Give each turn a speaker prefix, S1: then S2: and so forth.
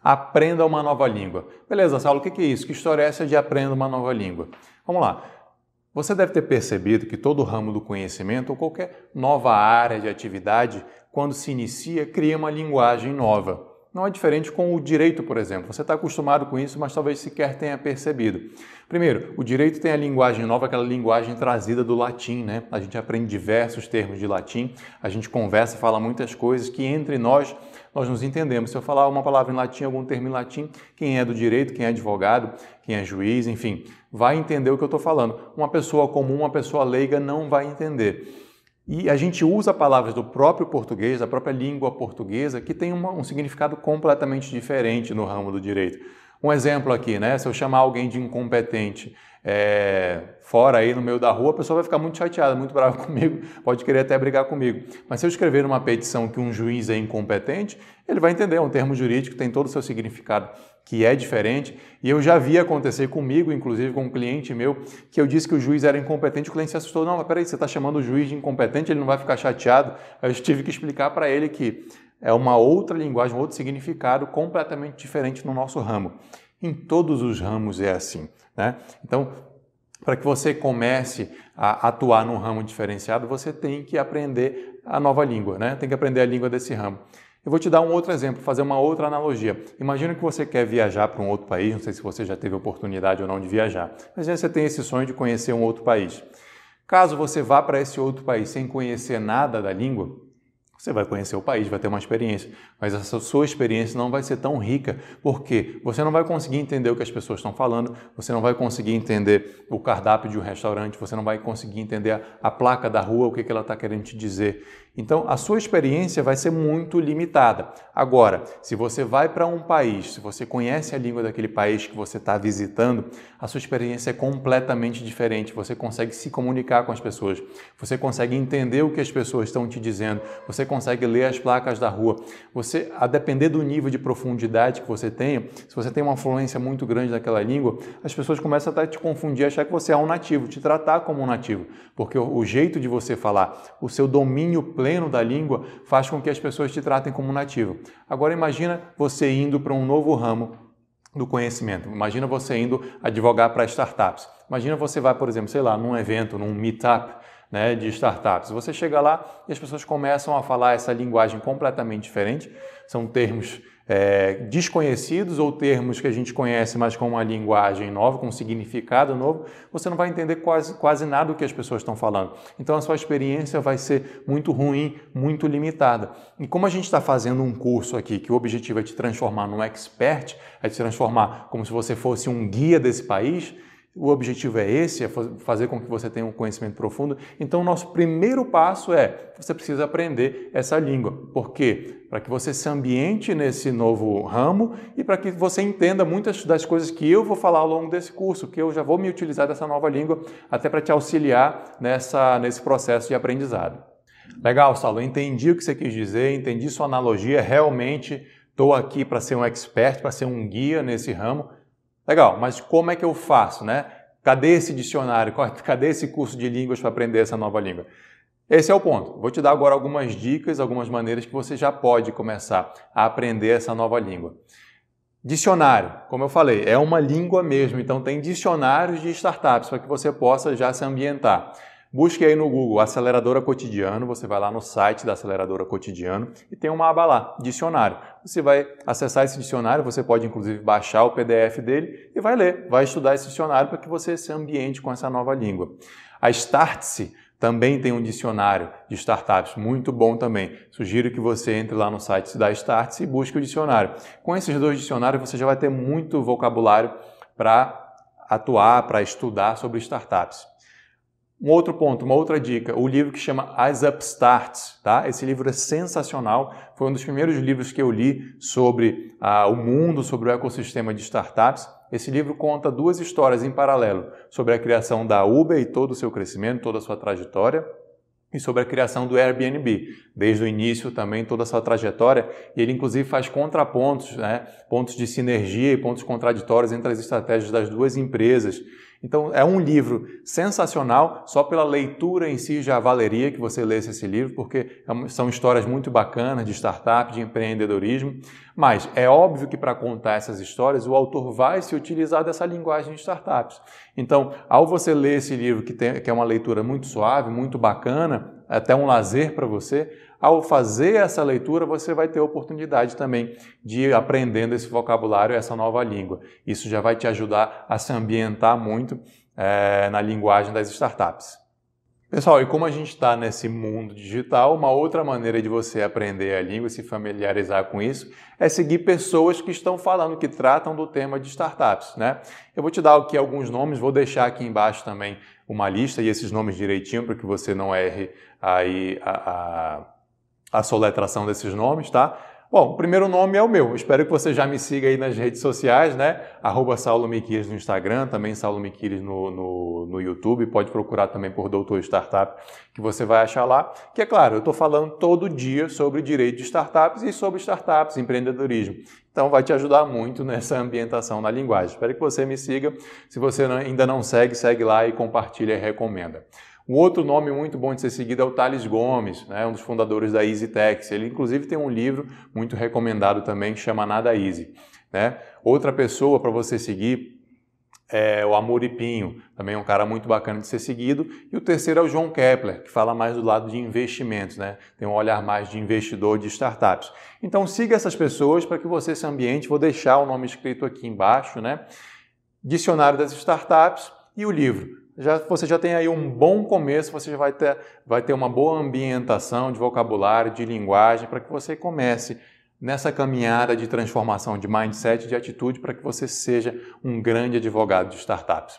S1: Aprenda uma nova língua. Beleza, Saulo, o que é isso? Que história é essa de aprenda uma nova língua? Vamos lá. Você deve ter percebido que todo ramo do conhecimento ou qualquer nova área de atividade, quando se inicia, cria uma linguagem nova. Não é diferente com o direito, por exemplo. Você está acostumado com isso, mas talvez sequer tenha percebido. Primeiro, o direito tem a linguagem nova, aquela linguagem trazida do latim, né? A gente aprende diversos termos de latim, a gente conversa, fala muitas coisas que entre nós nos entendemos. Se eu falar uma palavra em latim, algum termo em latim, quem é do direito, quem é advogado, quem é juiz, enfim, vai entender o que eu estou falando. Uma pessoa comum, uma pessoa leiga não vai entender. E a gente usa palavras do próprio português, da própria língua portuguesa, que tem um significado completamente diferente no ramo do direito. Um exemplo aqui, né? Se eu chamar alguém de incompetente fora aí no meio da rua, a pessoa vai ficar muito chateada, muito brava comigo, pode querer até brigar comigo. Mas se eu escrever numa petição que um juiz é incompetente, ele vai entender, é um termo jurídico, tem todo o seu significado, que é diferente. E eu já vi acontecer comigo, inclusive com um cliente meu, que eu disse que o juiz era incompetente, o cliente se assustou. Não, mas peraí, você está chamando o juiz de incompetente, ele não vai ficar chateado? Eu tive que explicar para ele que é uma outra linguagem, um outro significado completamente diferente no nosso ramo. Em todos os ramos é assim, né? Então, para que você comece a atuar num ramo diferenciado, você tem que aprender a nova língua, né? Tem que aprender a língua desse ramo. Eu vou te dar um outro exemplo, fazer uma outra analogia. Imagina que você quer viajar para um outro país, não sei se você já teve oportunidade ou não de viajar, mas você tem esse sonho de conhecer um outro país. Caso você vá para esse outro país sem conhecer nada da língua, você vai conhecer o país, vai ter uma experiência, mas essa sua experiência não vai ser tão rica, porque você não vai conseguir entender o que as pessoas estão falando, você não vai conseguir entender o cardápio de um restaurante, você não vai conseguir entender a placa da rua, o que ela está querendo te dizer. Então, a sua experiência vai ser muito limitada. Agora, se você vai para um país, se você conhece a língua daquele país que você está visitando, a sua experiência é completamente diferente. Você consegue se comunicar com as pessoas, você consegue entender o que as pessoas estão te dizendo, você consegue ler as placas da rua. Você, a depender do nível de profundidade que você tenha, se você tem uma fluência muito grande naquela língua, as pessoas começam até a te confundir, achar que você é um nativo, te tratar como um nativo, porque o jeito de você falar, o seu domínio pleno da língua faz com que as pessoas te tratem como um nativo. Agora imagina você indo para um novo ramo do conhecimento. Imagina você indo advogar para startups. Imagina você vai, por exemplo, sei lá, num evento, num meetup, né, de startups. Você chega lá e as pessoas começam a falar essa linguagem completamente diferente. São termos desconhecidos ou termos que a gente conhece, mas com uma linguagem nova, com um significado novo. Você não vai entender quase nada do que as pessoas estão falando. Então a sua experiência vai ser muito ruim, muito limitada. E como a gente está fazendo um curso aqui que o objetivo é te transformar num expert, é te transformar como se você fosse um guia desse país, o objetivo é esse, é fazer com que você tenha um conhecimento profundo. Então, o nosso primeiro passo você precisa aprender essa língua. Por quê? Para que você se ambiente nesse novo ramo e para que você entenda muitas das coisas que eu vou falar ao longo desse curso, que eu já vou me utilizar dessa nova língua até para te auxiliar nesse processo de aprendizado. Legal, Saulo, entendi o que você quis dizer, entendi sua analogia, realmente estou aqui para ser um expert, para ser um guia nesse ramo. Legal, mas como é que eu faço, né? Cadê esse dicionário? Cadê esse curso de línguas para aprender essa nova língua? Esse é o ponto. Vou te dar agora algumas dicas, algumas maneiras que você já pode começar a aprender essa nova língua. Dicionário, como eu falei, é uma língua mesmo, então tem dicionários de startups para que você possa já se ambientar. Busque aí no Google Aceleradora Cotidiano, você vai lá no site da Aceleradora Cotidiano e tem uma aba lá, dicionário. Você vai acessar esse dicionário, você pode inclusive baixar o PDF dele e vai ler, vai estudar esse dicionário para que você se ambiente com essa nova língua. A Startse também tem um dicionário de startups, muito bom também. Sugiro que você entre lá no site da Startse e busque o dicionário. Com esses dois dicionários você já vai ter muito vocabulário para atuar, para estudar sobre startups. Um outro ponto, uma outra dica, o livro que chama As Upstarts, tá? Esse livro é sensacional, foi um dos primeiros livros que eu li sobre o mundo, sobre o ecossistema de startups. Esse livro conta duas histórias em paralelo, sobre a criação da Uber e todo o seu crescimento, toda a sua trajetória, e sobre a criação do Airbnb, desde o início também toda a sua trajetória, e ele inclusive faz contrapontos, né? Pontos de sinergia e pontos contraditórios entre as estratégias das duas empresas. Então, é um livro sensacional, só pela leitura em si já valeria que você lesse esse livro, porque são histórias muito bacanas de startup, de empreendedorismo, mas é óbvio que para contar essas histórias, o autor vai se utilizar dessa linguagem de startups. Então, ao você ler esse livro, que é uma leitura muito suave, muito bacana, até um lazer para você, ao fazer essa leitura, você vai ter a oportunidade também de ir aprendendo esse vocabulário, essa nova língua. Isso já vai te ajudar a se ambientar muito na linguagem das startups. Pessoal, e como a gente está nesse mundo digital, uma outra maneira de você aprender a língua e se familiarizar com isso é seguir pessoas que estão falando, que tratam do tema de startups, né? Eu vou te dar aqui alguns nomes, vou deixar aqui embaixo também uma lista e esses nomes direitinho para que você não erre aí a soletração desses nomes, tá? Bom, o primeiro nome é o meu. Espero que você já me siga aí nas redes sociais, né? @SauloMiquiles no Instagram, também Saulo Miquiles no YouTube. Pode procurar também por Doutor Startup, que você vai achar lá. Que é claro, eu estou falando todo dia sobre direito de startups e sobre startups, empreendedorismo. Então vai te ajudar muito nessa ambientação na linguagem. Espero que você me siga. Se você ainda não segue, segue lá e compartilha e recomenda. Um outro nome muito bom de ser seguido é o Thales Gomes, né, um dos fundadores da EasyTax. Ele, inclusive, tem um livro muito recomendado também que chama Nada Easy, né? Outra pessoa para você seguir é o Amoripinho, também é um cara muito bacana de ser seguido. E o terceiro é o João Kepler, que fala mais do lado de investimentos, né? Tem um olhar mais de investidor de startups. Então, siga essas pessoas para que você se ambiente. Vou deixar o nome escrito aqui embaixo, né? Dicionário das Startups e o livro. Você já tem aí um bom começo, você já vai ter uma boa ambientação de vocabulário, de linguagem, para que você comece nessa caminhada de transformação de mindset, de atitude, para que você seja um grande advogado de startups.